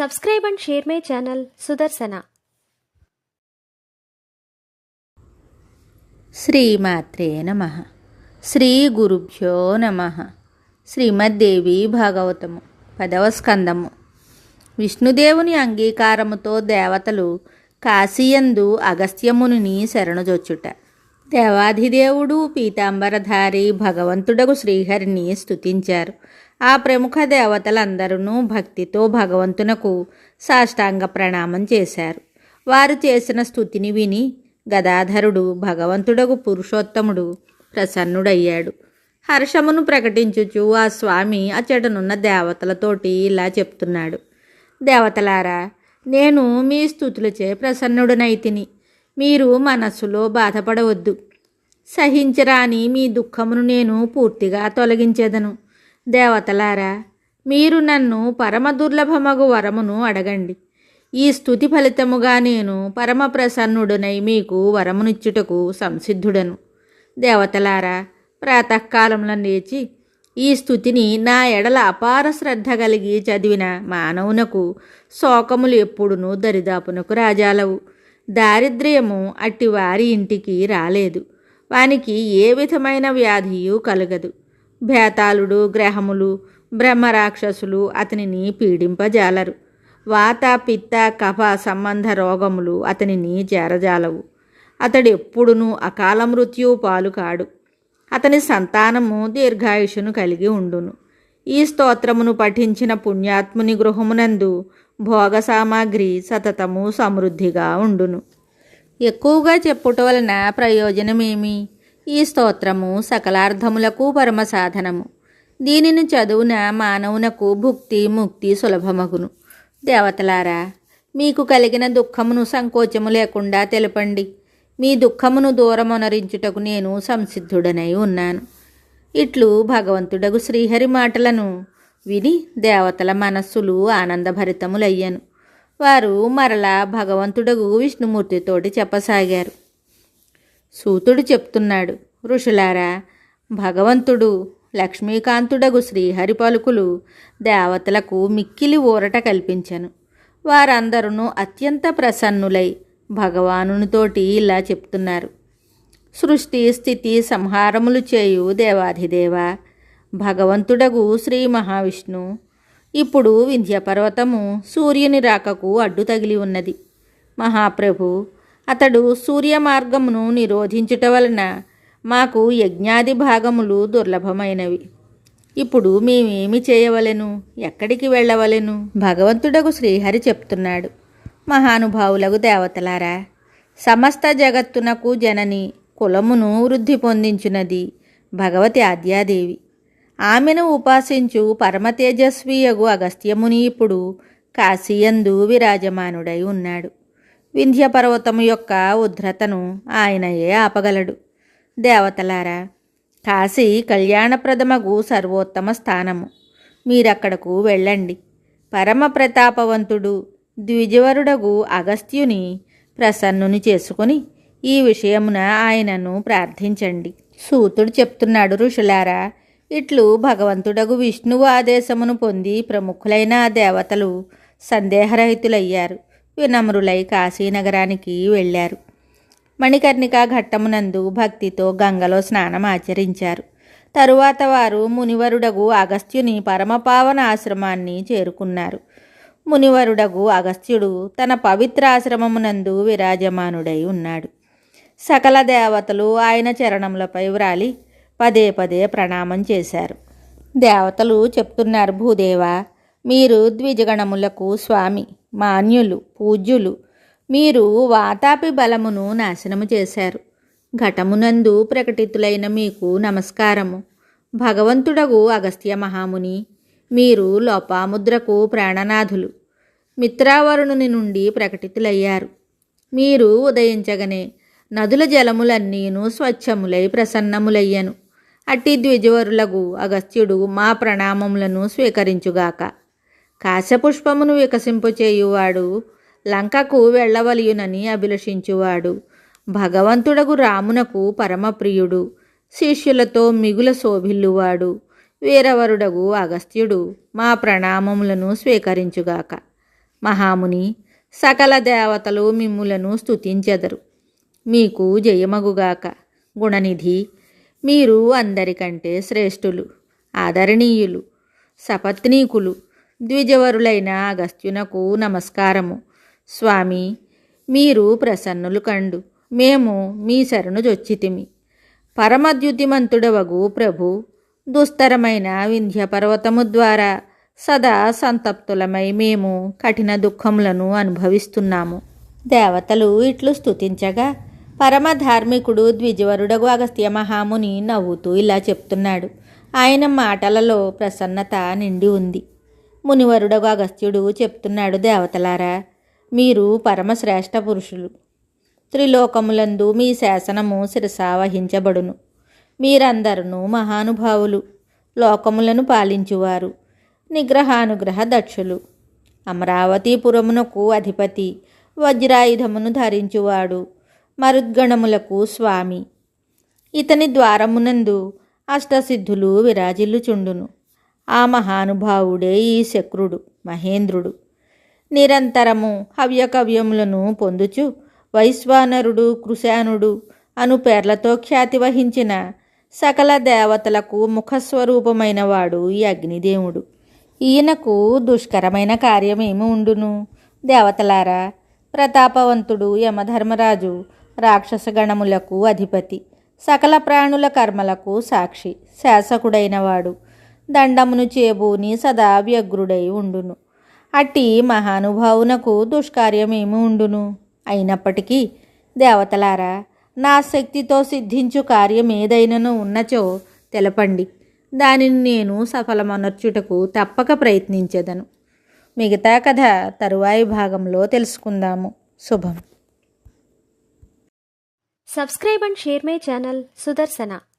Subscribe and share my channel Sudarsana. శ్రీమాత్రే నమః. శ్రీ గురుభ్యో నమః. శ్రీమద్దేవి భాగవతము 10వ స్కందము. విష్ణుదేవుని అంగీకారముతో దేవతలు కాశీయందు అగస్త్యమునిని శరణుజొచ్చుట. దేవాధిదేవుడు పీతాంబరధారి భగవంతుడగు శ్రీహరిని స్తుతించారు. ఆ ప్రముఖ దేవతలందరూ భక్తితో భగవంతునకు సాష్టాంగ ప్రణామం చేశారు. వారు చేసిన స్తుతిని విని గదాధరుడు భగవంతుడగు పురుషోత్తముడు ప్రసన్నుడయ్యాడు. హర్షమును ప్రకటించుచు ఆ స్వామి అచ్చటనున్న దేవతలతోటి ఇలా చెప్తున్నాడు: దేవతలారా, నేను మీ స్తుతులచే ప్రసన్నుడనైతిని. మీరు మనస్సులో బాధపడవద్దు. సహించరాని మీ దుఃఖమును నేను పూర్తిగా తొలగించేదను. దేవతలారా, మీరు నన్ను పరమ దుర్లభమగు వరమును అడగండి. ఈ స్తుతి ఫలితముగా నేను పరమ ప్రసన్నుడనై మీకు వరమునిచ్చుటకు సంసిద్ధుడను. దేవతలారా, ప్రాతకాలంలో లేచి ఈ స్తుతిని నా ఎడల అపార శ్రద్ధ కలిగి చదివిన మానవునకు శోకములు ఎప్పుడునూ దరిదాపునకు రాజాలవు. దారిద్ర్యము అట్టి వారి ఇంటికి రాలేదు. వానికి ఏ విధమైన వ్యాధియు కలగదు. భేతాళుడు, గ్రహములు, బ్రహ్మరాక్షసులు అతనిని పీడింపజాలరు. వాత, పిత్త, కఫ సంబంధ రోగములు అతనిని చేరజాలవు. అతడెప్పుడునూ అకాల మృత్యువు పాలు కాడు. అతని సంతానము దీర్ఘాయుషును కలిగి ఉండును. ఈ స్తోత్రమును పఠించిన పుణ్యాత్ముని గృహమునందు భోగ సామాగ్రి సతతము సమృద్ధిగా ఉండును. ఎక్కువగా చెప్పుట వలన ప్రయోజనమేమి? ఈ స్తోత్రము సకలార్థములకు పరమసాధనము. దీనిని చదువున మానవునకు భుక్తి ముక్తి సులభమగును. దేవతలారా, మీకు కలిగిన దుఃఖమును సంకోచము లేకుండా తెలపండి. మీ దుఃఖమును దూరమొనరించుటకు నేను సంసిద్ధుడనై ఉన్నాను. ఇట్లు భగవంతుడగు శ్రీహరి మాటలను విని దేవతల మనస్సులు ఆనందభరితములయ్యను. వారు మరలా భగవంతుడగు విష్ణుమూర్తితోటి చెప్పసాగారు. సూతుడు చెప్తున్నాడు: ఋషులారా, భగవంతుడు లక్ష్మీకాంతుడగు శ్రీహరి పలుకులు దేవతలకు మిక్కిలి ఊరట కల్పించెను. వారందరూ అత్యంత ప్రసన్నులై భగవానునితోటి ఇలా చెప్తున్నారు: సృష్టి స్థితి సంహారములు చేయు దేవాధిదేవ భగవంతుడగు శ్రీ మహావిష్ణు, ఇప్పుడు వింధ్యపర్వతము సూర్యుని రాకకు అడ్డు తగిలి ఉన్నది. మహాప్రభు, అతడు సూర్య మార్గమును నిరోధించుట వలన మాకు యజ్ఞాది భాగములు దుర్లభమైనవి. ఇప్పుడు మేమేమి చేయవలెను? ఎక్కడికి వెళ్ళవలెను? భగవంతుడగు శ్రీహరి చెప్తున్నాడు: మహానుభావులగు దేవతలారా, సమస్త జగత్తునకు జనని, కులమును వృద్ధి పొందించున్నది భగవతి ఆద్యాదేవి. ఆమెను ఉపాసించు పరమ తేజస్వీయగు అగస్త్యముని ఇప్పుడు కాశీయందు విరాజమానుడై ఉన్నాడు. వింధ్యపర్వతము యొక్క ఉద్ధృతను ఆయనయే ఆపగలడు. దేవతలారా, కాశీ కళ్యాణప్రదమగు సర్వోత్తమ స్థానము. మీరక్కడకు వెళ్ళండి. పరమ ప్రతాపవంతుడు ద్విజవరుడగు అగస్త్యుని ప్రసన్నుని చేసుకుని ఈ విషయమున ఆయనను ప్రార్థించండి. సూతుడు చెప్తున్నాడు: ఋషులారా, ఇట్లు భగవంతుడగు విష్ణువు ఆదేశమును పొంది ప్రముఖులైన దేవతలు సందేహరహితులయ్యారు. వినమ్రులై కాశీనగరానికి వెళ్ళారు. మణికర్ణికా ఘట్టమునందు భక్తితో గంగలో స్నానం ఆచరించారు. తరువాత వారు మునివరుడగు అగస్త్యుని పరమపావన ఆశ్రమాన్ని చేరుకున్నారు. మునివరుడగు అగస్త్యుడు తన పవిత్ర ఆశ్రమమునందు విరాజమానుడై ఉన్నాడు. సకల దేవతలు ఆయన చరణములపై వ్రాలి పదే పదే ప్రణామం చేశారు. దేవతలు చెప్తున్నారు: భూదేవా, మీరు ద్విజగణములకు స్వామి, మాన్యులు, పూజ్యులు. మీరు వాతాపి బలమును నాశనము చేశారు. ఘటమునందు ప్రకటితులైన మీకు నమస్కారము. భగవంతుడగు అగస్త్య మహాముని, మీరు లోపాముద్రకు ప్రాణనాథులు. మిత్రావరుణుని నుండి ప్రకటితులయ్యారు. మీరు ఉదయించగనే నదుల జలములన్నీను స్వచ్ఛములై ప్రసన్నములయ్యను. అట్టి ద్విజవరులగు అగస్త్యుడు మా ప్రణామములను స్వీకరించుగాక. కాశపుష్పమును వికసింపచేయువాడు, లంకకు వెళ్ళవలయునని అభిలషించువాడు, భగవంతుడగు రామునకు పరమప్రియుడు, శిష్యులతో మిగుల శోభిల్లువాడు, వీరవరుడగు అగస్త్యుడు మా ప్రణామములను స్వీకరించుగాక. మహాముని, సకల దేవతలు మిమ్ములను స్తుతించెదరు. మీకు జయమగుగాక. గుణనిధి, మీరు అందరికంటే శ్రేష్ఠులు, ఆదరణీయులు, సపత్నీకులు. ద్విజవరులైన అగస్త్యునకు నమస్కారము. స్వామి, మీరు ప్రసన్నులు కండు మేము మీ శరణు జొచ్చితిమి. పరమద్యుతిమంతుడవగు ప్రభు, దుస్తరమైన వింధ్య పర్వతము ద్వారా సదా సంతప్తులమై మేము కఠిన దుఃఖములను అనుభవిస్తున్నాము. దేవతలు ఇట్లు స్తుతించగా పరమధార్మికుడు ద్విజవరుడగు అగస్త్య మహాముని నవ్వుతూ ఇలా చెప్తున్నాడు. ఆయన మాటలలో ప్రసన్నత నిండి ఉంది. మునివరుడగు అగస్త్యుడు చెప్తున్నాడు, దేవతలారా, మీరు పరమశ్రేష్ఠ పురుషులు. త్రిలోకములందు మీ శాసనము శిరసావహించబడును. మీరందరూ మహానుభావులు, లోకములను పాలించువారు, నిగ్రహానుగ్రహ దక్షులు. అమరావతీపురమునకు అధిపతి, వజ్రాయుధమును ధరించువాడు, మరుద్గణములకు స్వామి. ఇతని ద్వారమునందు అష్టసిద్ధులు విరాజిల్లుచుండును. ఆ మహానుభావుడే ఈ శక్రుడు మహేంద్రుడు. నిరంతరము హవ్యకవ్యములను పొందుచు వైశ్వానరుడు, కృశానుడు అను పేర్లతో ఖ్యాతి వహించిన సకల దేవతలకు ముఖస్వరూపమైన వాడు ఈ అగ్నిదేవుడు. ఈయనకు దుష్కరమైన కార్యమేమి ఉండును? దేవతలారా, ప్రతాపవంతుడు యమధర్మరాజు రాక్షస గణములకు అధిపతి, సకల ప్రాణుల కర్మలకు సాక్షి, శాసకుడైనవాడు, దండమును చేబూని సదా వ్యగ్రుడై ఉండును. అట్టి మహానుభావునకు దుష్కార్యమేమి ఉండును? అయినప్పటికీ దేవతలారా, నా శక్తితో సిద్ధించు కార్యం ఏదైనను ఉన్నచో తెలపండి. దానిని నేను సఫలమనర్చుటకు తప్పక ప్రయత్నించెదను. మిగతా కథ తరువాయి భాగంలో తెలుసుకుందాము. శుభం. Subscribe and share my channel Sudarsana.